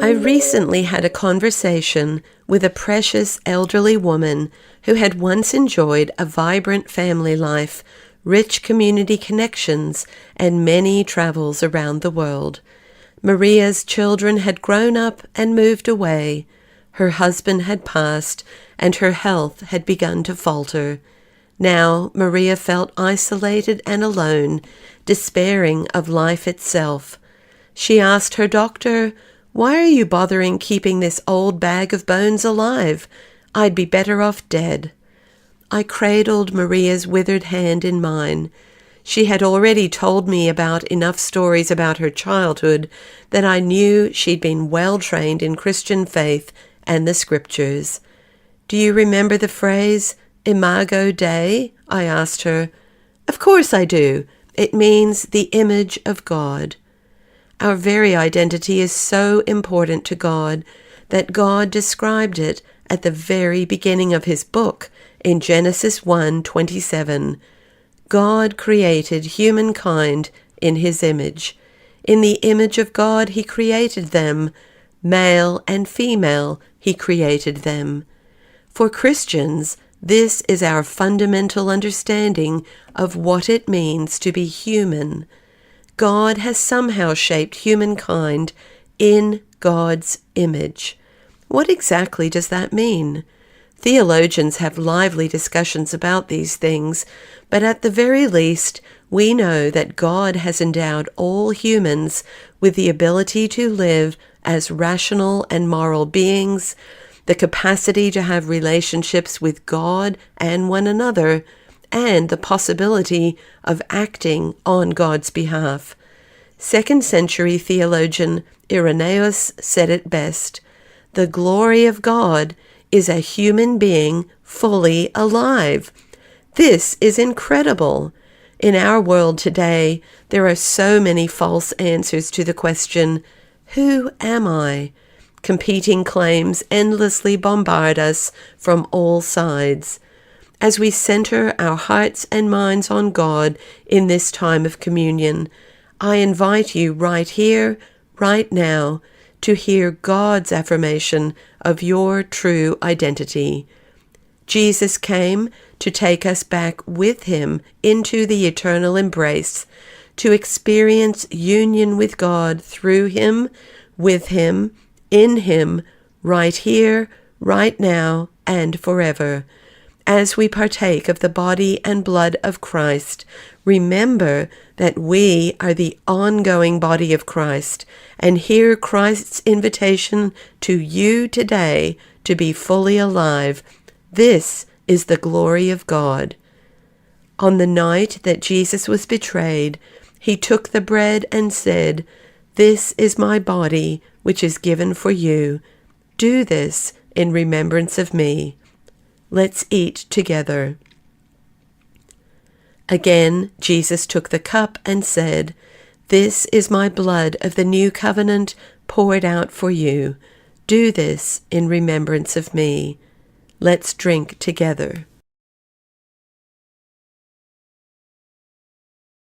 I recently had a conversation with a precious elderly woman who had once enjoyed a vibrant family life, rich community connections, and many travels around the world. Maria's children had grown up and moved away. Her husband had passed, and her health had begun to falter. Now Maria felt isolated and alone, despairing of life itself. She asked her doctor, "Why are you bothering keeping this old bag of bones alive? I'd be better off dead." I cradled Maria's withered hand in mine. She had already told me about enough stories about her childhood that I knew she'd been well trained in Christian faith and the scriptures. "Do you remember the phrase, Imago Dei?" I asked her. "Of course I do. It means the image of God." Our very identity is so important to God that God described it at the very beginning of his book in Genesis 1:27. God created humankind in his image. In the image of God he created them. Male and female he created them. For Christians, this is our fundamental understanding of what it means to be human. God has somehow shaped humankind in God's image. What exactly does that mean? Theologians have lively discussions about these things, but at the very least, we know that God has endowed all humans with the ability to live as rational and moral beings, the capacity to have relationships with God and one another, and the possibility of acting on God's behalf. 2nd century theologian Irenaeus said it best, "The glory of God is a human being fully alive." This is incredible. In our world today, there are so many false answers to the question, "Who am I?" Competing claims endlessly bombard us from all sides. As we center our hearts and minds on God in this time of communion, I invite you right here, right now, to hear God's affirmation of your true identity. Jesus came to take us back with him into the eternal embrace, to experience union with God through him, with him, in him, right here, right now, and forever. As we partake of the body and blood of Christ, remember that we are the ongoing body of Christ, and hear Christ's invitation to you today to be fully alive. This is the glory of God. On the night that Jesus was betrayed, he took the bread and said, "This is my body, which is given for you. Do this in remembrance of me." Let's eat together. Again, Jesus took the cup and said, "This is my blood of the new covenant poured out for you. Do this in remembrance of me." Let's drink together.